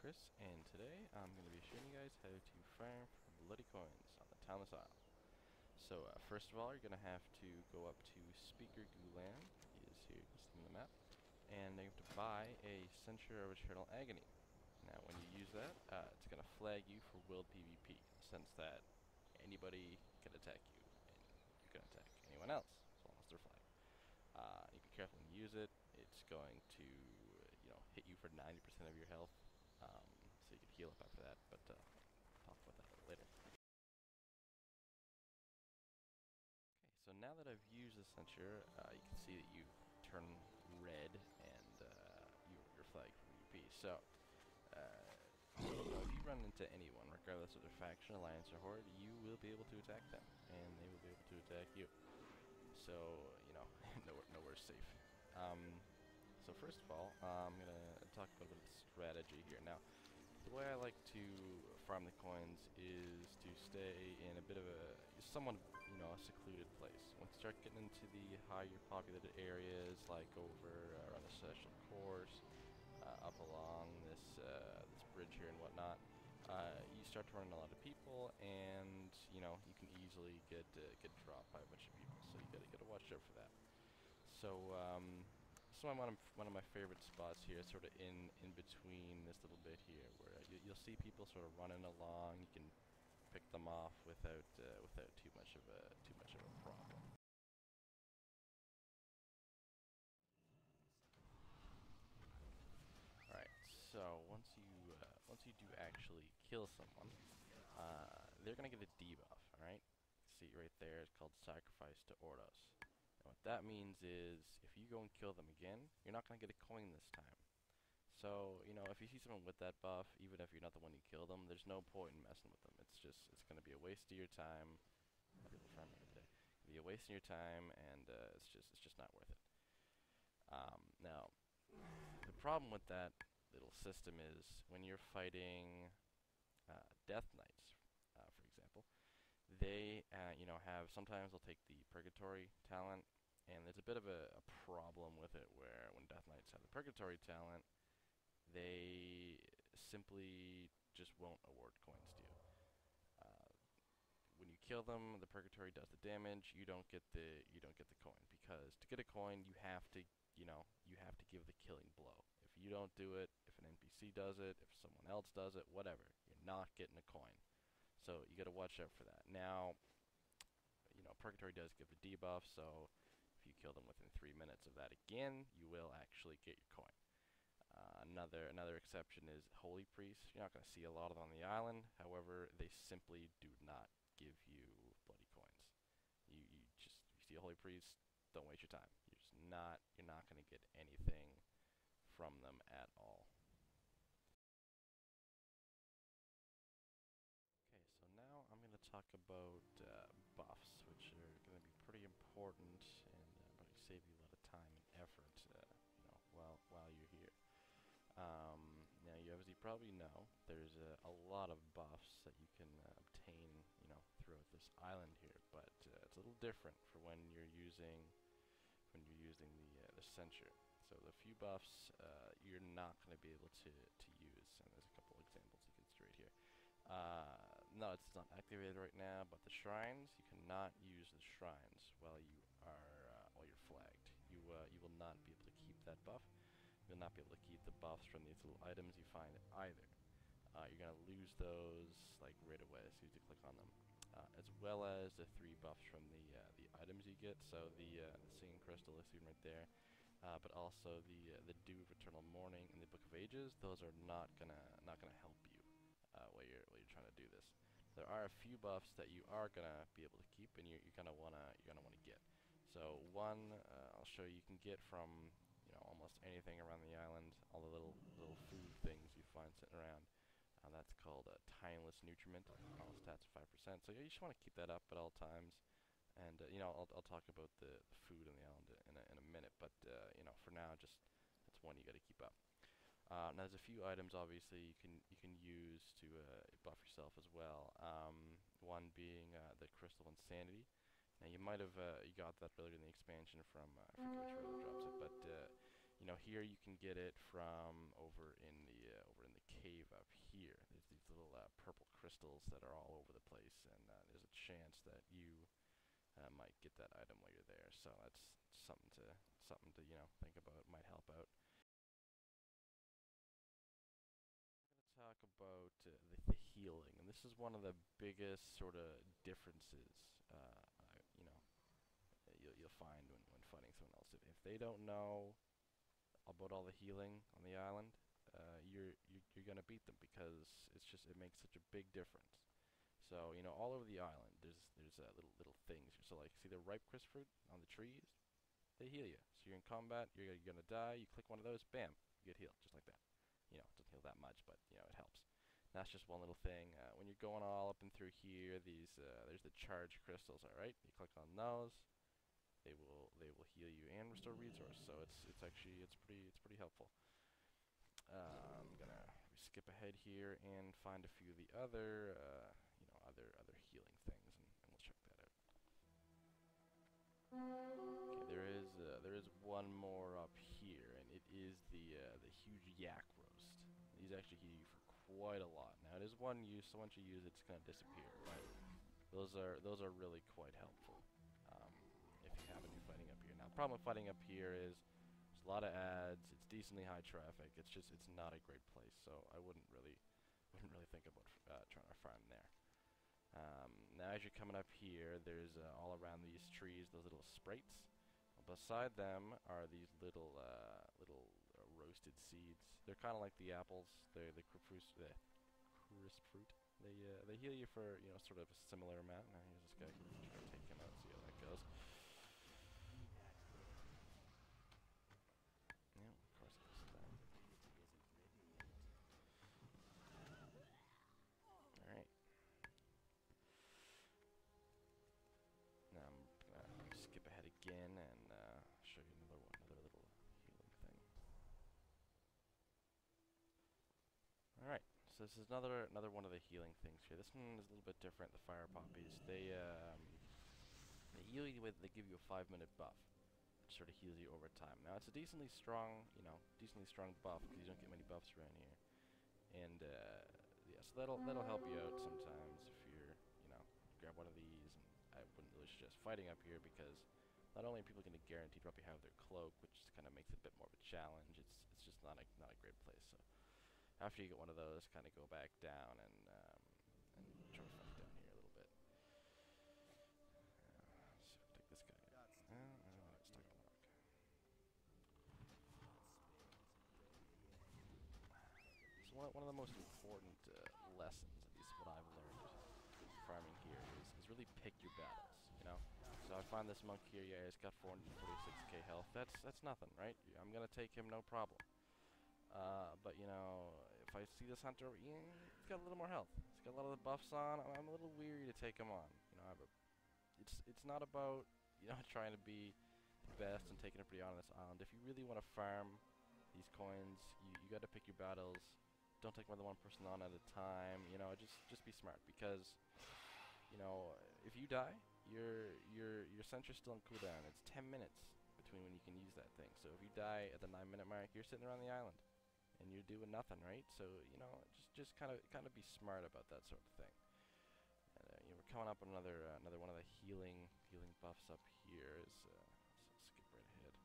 Chris, and today I'm going to be showing you guys how to farm for bloody coins on the Townless Isle. So first of all, you're going to have to go up to Speaker Gulan, he is here, you can see him on the map, and you have to buy a Censer of Eternal Agony. Now when you use that, it's going to flag you for Willed PvP, in the sense that anybody can attack you, and you can attack anyone else, as long as they're flagged. You be careful when you use it. It's going to, hit you for 90% of your health, so you can heal up after that. But I'll talk about that a little later. Okay, so now that I've used the Censer, you can see that you turn red and you're flagged for VP. So, if you run into anyone, regardless of their faction, alliance, or horde, you will be able to attack them, and they will be able to attack you. So, nowhere's safe. So first of all, I'm going to talk about a bit of strategy here. Now, the way I like to farm the coins is to stay in a bit of a, somewhat, a secluded place. Once you start getting into the higher populated areas, like over around the Celestial Course, up along this this bridge here and whatnot, you start to run into a lot of people, and you can easily get dropped by a bunch of people. So you gotta watch out for that. So so one of my favorite spots here is sort of in between this little bit here, where you'll see people sort of running along. You can pick them off without too much of a problem. All right, so once you do actually kill someone, they're gonna get a debuff. All right, see right there, it's called Sacrifice to Ordos. And what that means is, if you go and kill them again, you're not gonna get a coin this time. So, if you see someone with that buff, even if you're not the one who killed them, there's no point in messing with them. It's going to be a waste of your time. People farming every day. It'll be a waste of your time, and it's just not worth it. Now, the problem with that little system is when you're fighting Death Knights, for example, they, have, sometimes they'll take the Purgatory talent, and there's a bit of a problem with it where when Death Knights have the Purgatory talent, they simply just won't award coins to you. Uh, when you kill them, the Purgatory does the damage. You don't get the coin, because to get a coin, you have to give the killing blow. If you don't do it, if an NPC does it, if someone else does it, whatever, you're not getting a coin. So you got to watch out for that. Now, Purgatory does give a debuff, so if you kill them within 3 minutes of that again, you will actually get your coin. Another exception is Holy Priests. You're not going to see a lot of them on the island. However, they simply do not give you bloody coins. You see a Holy Priest, don't waste your time. You're not going to get anything from them at all. Okay, so now I'm going to talk about buffs, which are going to be pretty important and probably save you a lot of time and effort, while you're here. Now, as you probably know, there's a lot of buffs that you can obtain, throughout this island here, but it's a little different for when you're using the Censer. So the few buffs you're not going to be able to use, and there's a couple examples you can see right here. No, it's not activated right now, but the shrines, you cannot use the shrines while you're flagged. You will not be able to keep that buff. You'll not be able to keep the buffs from these little items you find either. You're going to lose those like right away as soon as you click on them. As well as the 3 buffs from the items you get. So the Singing Crystal is seen right there, but also the Dew of Eternal Morning and the Book of Ages. Those are not gonna help you while you're trying to do this. There are a few buffs that you are gonna be able to keep, and you're gonna wanna get. So one, I'll show you can get from almost anything around the island, all the little food things you find sitting around. That's called a timeless nutriment. All stats are 5%. So you just want to keep that up at all times. And I'll talk about the food on the island in a minute. But for now, just that's one you got to keep up. Now there's a few items obviously you can use to buff yourself as well. One being the Crystal Insanity. Now you might have you got that earlier in the expansion from I forget which room drops it, but here you can get it from over in the cave, these little purple crystals that are all over the place, and there's a chance that you might get that item while you're there. So that's something to think about. Might help out. Talk about the healing, and this is one of the biggest sort of differences. You'll find when fighting someone else. If they don't know about all the healing on the island, you're gonna beat them because it makes such a big difference. So all over the island, there's little things. So like, see the ripe crisp fruit on the trees? They heal you. So you're in combat, you're gonna die. You click one of those, bam, you get healed just like that. It doesn't heal that much, but it helps. And that's just one little thing. When you're going all up and through here, there's the charge crystals. All right, you click on those. They will heal you and restore resource. So it's pretty helpful. I'm gonna skip ahead here and find a few of the other healing things, and we'll check that out. Okay, there is one more up here, and it is the huge yak roast. These actually heal you for quite a lot. Now it is one use, so once you use it, it's gonna disappear. But those are really quite helpful if you happen to be fighting up here. Now the problem with fighting up here is there's a lot of ads. It's decently high traffic. It's not a great place. So I wouldn't really think about trying to farm there. Now as you're coming up here, there's all around these trees those little sprites. Beside them are these little roasted seeds. They're kind of like the apples. They're the crisp fruit. They heal you for sort of a similar amount. Now here's this guy. Try to take him out. See how that goes. Yeah, of course it is that. All right. Now I'm gonna skip ahead again and show you another little healing thing. All right. So this is another one of the healing things here. This one is a little bit different. The fire poppies. They heal you with. They give you a 5-minute buff, which sort of heals you over time. Now it's a decently strong buff because you don't get many buffs around here. And yeah, so that'll help you out sometimes if you're grab one of these. And I wouldn't really suggest fighting up here because not only are people going to guaranteed probably have their cloak, which kind of makes it a bit more of a challenge. It's just not a great place. So after you get one of those, kind of go back down and try to fight down here a little bit. So take this guy. It's stuck on the rock. So one of the most important lessons, at least what I've learned farming here, is really pick your battles. So I find this monk here. Yeah, he's got 446k health. That's nothing, right? I'm gonna take him, no problem. But if I see this hunter, he's got a little more health. He's got a lot of the buffs on. I'm a little weary to take him on. It's not about trying to be the best and taking everybody on this island. If you really want to farm these coins, you got to pick your battles. Don't take more than one person on at a time. Just be smart because if you die, your censer's still on cooldown. It's 10 minutes between when you can use that thing. So if you die at the 9-minute mark, you're sitting around the island and you're doing nothing, right? So just kind of be smart about that sort of thing. And we're coming up on another one of the healing buffs up here. So skip right ahead.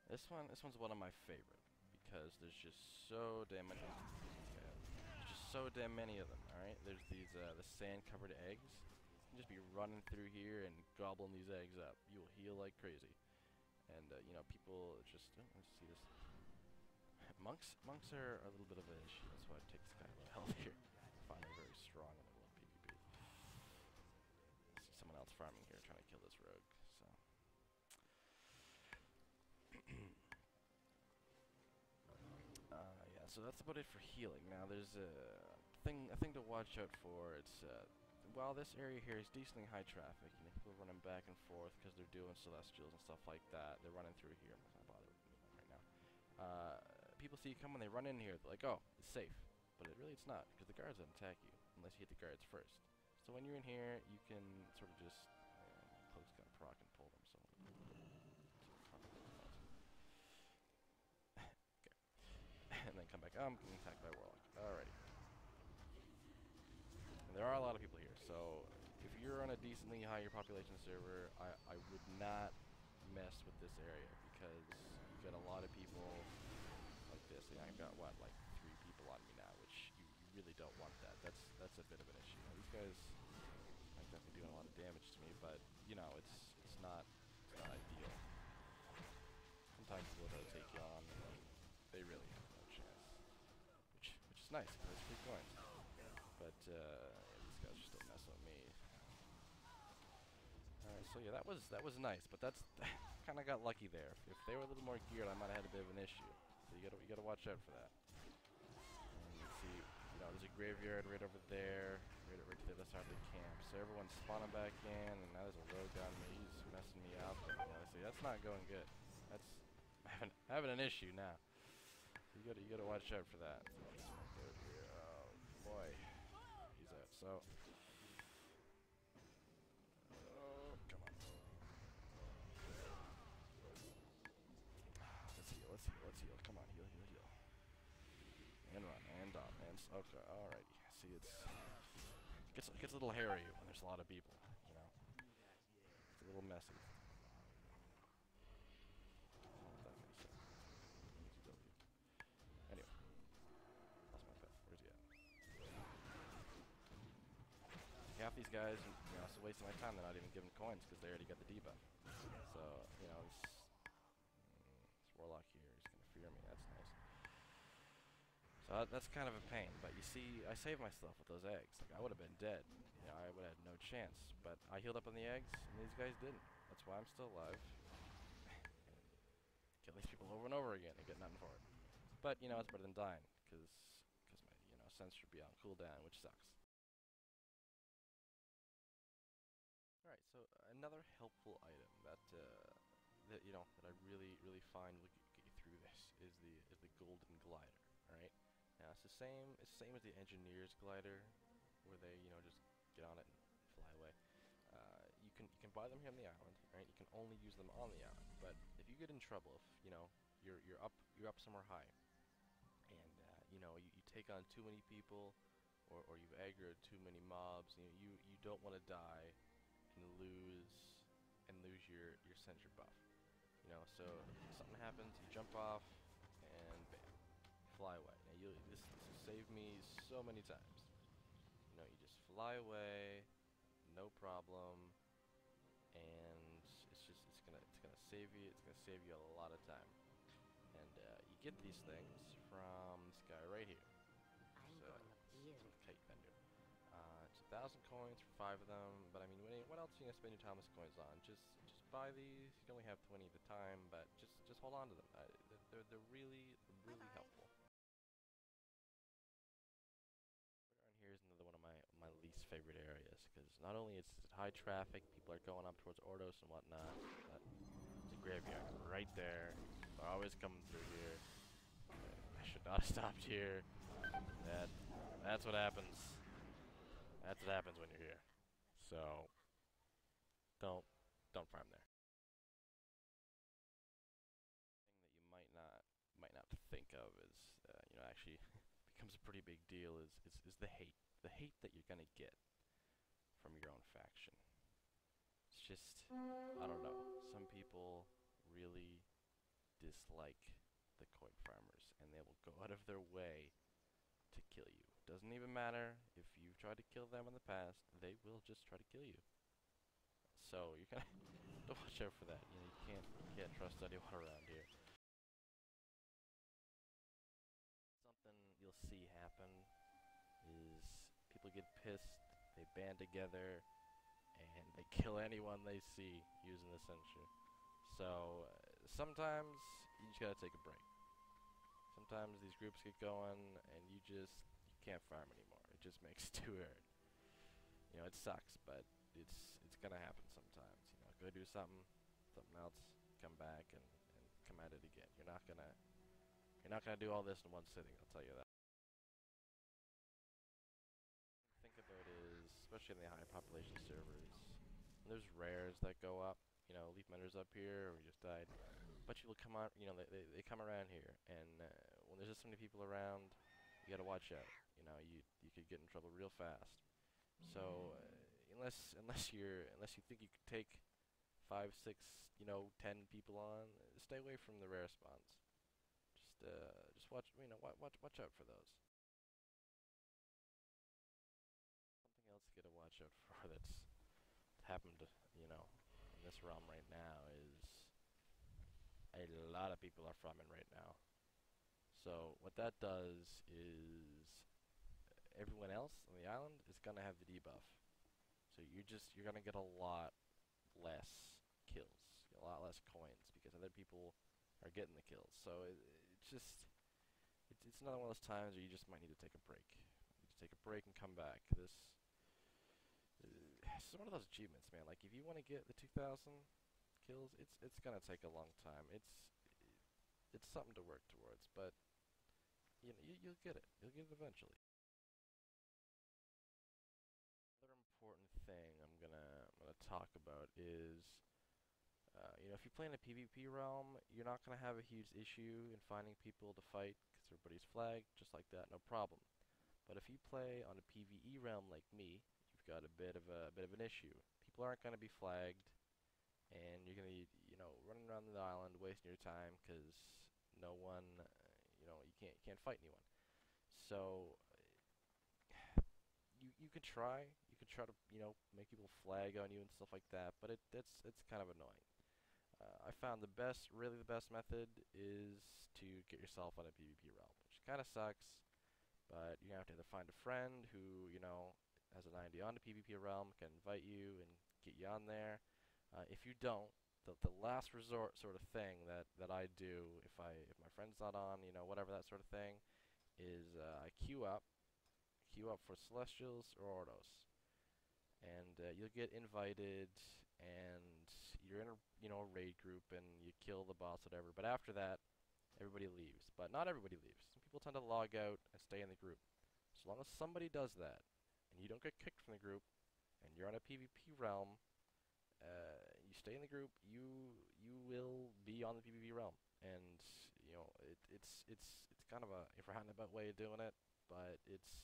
This one's one of my favorite because there's just so damn many. There's just so damn many of them. All right, there's these the sand-covered eggs. You can just be running through here and gobbling these eggs up. You'll heal like crazy. And people just let's see this. Monks are a little bit of an issue. That's why I take this guy a little health here. I find him very strong in a little PvP. I see someone else farming here trying to kill this rogue. So yeah, so that's about it for healing. Now there's a thing to watch out for. It's while this area here is decently high traffic, people are running back and forth because they're doing celestials and stuff like that. They're running through here. I'm not gonna bother with them right now. People see you come when they run in here, they're like, oh, it's safe. But it's not, because the guards don't attack you unless you hit the guards first. So when you're in here, you can sort of just cloak's gonna proc and pull them. So okay, and then come back. I'm getting attacked by warlock. Alrighty. there are a lot of people here. So if you're on a decently higher population server, I would not mess with this area because you get a lot of people like this. And I've got what, like 3 people on me now, which you really don't want that. That's a bit of an issue. Now, these guys are definitely doing a lot of damage to me, but you know it's not ideal. Sometimes people will take you on, and they really have no chance. Which is nice because it's free coins. But these guys are still messing with me. Alright, so yeah, that was nice, but that's kind of got lucky there. If they were a little more geared, I might have had a bit of an issue. So you gotta watch out for that. And you see, there's a graveyard right over there, right to the other side of the camp. So everyone's spawning back in, and now there's a rogue on me. He's messing me up. And, see, that's not going good. That's having an issue now. So you gotta watch out for that. So I'll just go here. Oh boy, he's out. So. Oh, come on. Let's heal. Come on, heal. And run, and dot, and okay, alrighty. See, it gets a little hairy when there's a lot of people, It's a little messy. Anyway, lost my pet. Where's he at? Half these guys, it's a waste of my time. They're not even giving coins because they already got the debuff. So, this warlock here is gonna fear me. That's nice. So that's kind of a pain. But you see, I saved myself with those eggs. Like I would have been dead. I would have had no chance. But I healed up on the eggs, and these guys didn't. That's why I'm still alive. Kill these people over and over again and get nothing for it. But it's better than dying because my Censer should be on cooldown, which sucks. Alright, so another helpful item that that I really find will get you through this is the golden glider. Alright, now it's the same as the engineer's glider, where they just get on it and fly away. You can buy them here on the island. Right, you can only use them on the island. But if you get in trouble, if you're up somewhere high, and you take on too many people, or you've aggroed too many mobs, you don't want to die and lose your Censer buff. So something happens, you jump off, and bam, fly away. Now this has saved me so many times. You just fly away, no problem, and it's gonna save you. It's gonna save you a lot of time. And you get these things from this guy right here. It's Kite Vendor. It's 1,000 coins for 5 of them, but I mean, what else are you gonna spend your Thomas coins on? Just buy these. You can only have 20 at a time, but just hold on to them. They're really helpful. Right around here is another one of my least favorite areas because not only is it high traffic, people are going up towards Ordos and whatnot, but there's a graveyard right there. They're always coming through here. I should not have stopped here. That's what happens. That's what happens when you're here. So don't farm there. Thing that you might not think of is actually becomes a pretty big deal is the hate. The hate that you're gonna get from your own faction. It's just, I don't know. Some people really dislike the coin farmers, and they will go out of their way to kill you. Doesn't even matter if you've tried to kill them in the past, they will just try to kill you. So you're gonna have to watch out for that. You can't trust anyone around here. Something you'll see happen is people get pissed, they band together, and they kill anyone they see using the Censer. So sometimes you just gotta take a break. Sometimes these groups get going, and you can't farm anymore. It just makes it too hard. It sucks, but it's gonna happen sometimes. Go do something else, come back and come at it again. You're not gonna do all this in one sitting. I'll tell you that. Think about is, especially in the high population servers, there's rares that go up. Leaf Mender's up here, or we just died. But you will come on, they come around here, and when there's just so many people around, you gotta watch out. You could get in trouble real fast. So unless you think you could take five, six, 10 people on, stay away from the rare spawns. Just watch, watch out for those. Something else you gotta watch out for that's happened, in this realm right now is a lot of people are farming right now. So what that does is everyone else on the island is gonna have the debuff. So you're gonna get a lot less kills, a lot less coins because other people are getting the kills. So it's another one of those times where you just might need to take a break. You just take a break and come back. It's one of those achievements, man. Like if you want to get the 2,000 kills, it's gonna take a long time. It's something to work towards, but you'll get it. You'll get it eventually. Another important thing I'm gonna talk about is if you play in a PvP realm, you're not gonna have a huge issue in finding people to fight because everybody's flagged, just like that, no problem. But if you play on a PvE realm like me, you've got a bit of an issue. People aren't gonna be flagged, and you're gonna be, running around the island wasting your time because no one, you can't fight anyone. So you can try to, make people flag on you and stuff like that, but it's kind of annoying. I found really the best method is to get yourself on a PvP realm, which kind of sucks, but you have to either find a friend who, has an idea on the PvP realm, can invite you and get you on there. If you don't, the last resort sort of thing that I do if my friend's not on, whatever that sort of thing, is I queue up for Celestials or Ordos, and you'll get invited, and you're in a a raid group, and you kill the boss, whatever. But after that, everybody leaves. But not everybody leaves. Some people tend to log out and stay in the group. So long as somebody does that, and you don't get kicked from the group, and you're on a PvP realm, you stay in the group, you will be on the PvP realm, and it's kind of a roundabout way of doing it, but it's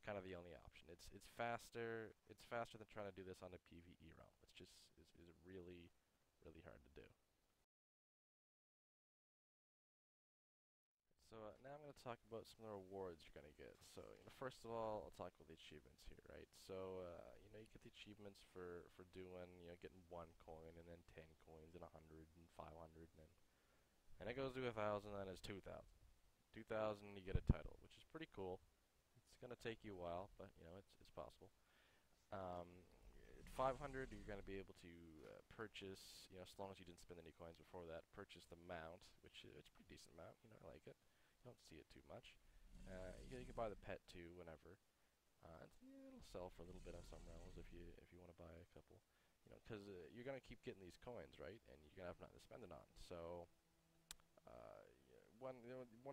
kind of the only option. It's faster. It's faster than trying to do this on a PvE realm. It's just is really hard to do. So now I'm going to talk about some of the rewards you're going to get. So first of all, I'll talk about the achievements here, right? So you get the achievements for doing getting 1 coin and then 10 coins and 100 and 500 and it goes to 1,000 and then it's 2,000. 2,000 you get a title, which is pretty cool. It's going to take you a while, but it's possible. Um, at 500, you're going to be able to purchase, as long as you didn't spend any coins before that, purchase the mount, which it's a pretty decent mount. I like it. You don't see it too much. You can buy the pet too whenever. It'll sell for a little bit on some realms if you want to buy a couple. Because you're going to keep getting these coins, right? And you're going to have nothing to spend it on. So one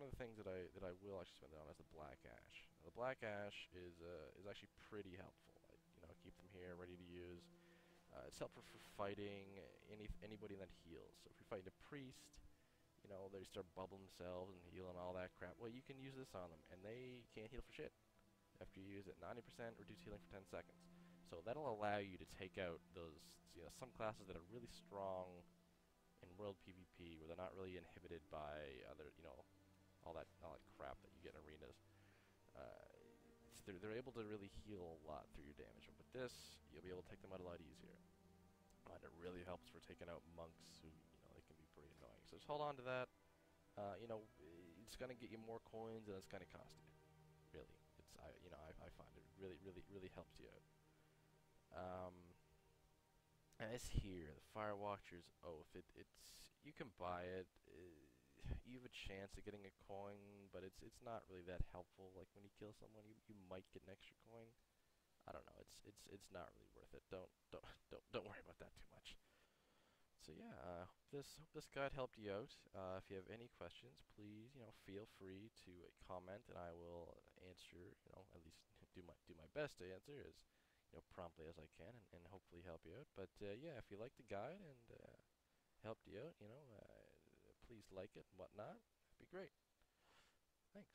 of the things that I will actually spend it on is the black ash. Now, the black ash is actually pretty helpful. Keep them here ready to use. It's helpful for fighting anybody that heals. So if you're fighting a priest, they start bubbling themselves and heal and all that crap. Well, you can use this on them, and they can't heal for shit. After you use it, 90% reduce healing for 10 seconds. So that'll allow you to take out those, some classes that are really strong in world PvP, where they're not really inhibited by other, all that crap that you get in arenas. They're able to really heal a lot through your damage. And with this, you'll be able to take them out a lot easier. And it really helps for taking out monks who, they can be pretty annoying. So just hold on to that. It's gonna get you more coins and it's gonna cost you. Really, I find it really helps you out. Um, and it's here, the Firewatcher's Oath. It's you can buy it. You have a chance of getting a coin, but it's not really that helpful. Like when you kill someone, you might get an extra coin. I don't know. It's not really worth it. Don't worry about that too much. So yeah, hope this guide helped you out. If you have any questions, please feel free to comment, and I will answer. At least do my best to answer as promptly as I can, and hopefully help you out. But yeah, if you like the guide and helped you out, please like it and whatnot. It'd be great. Thanks.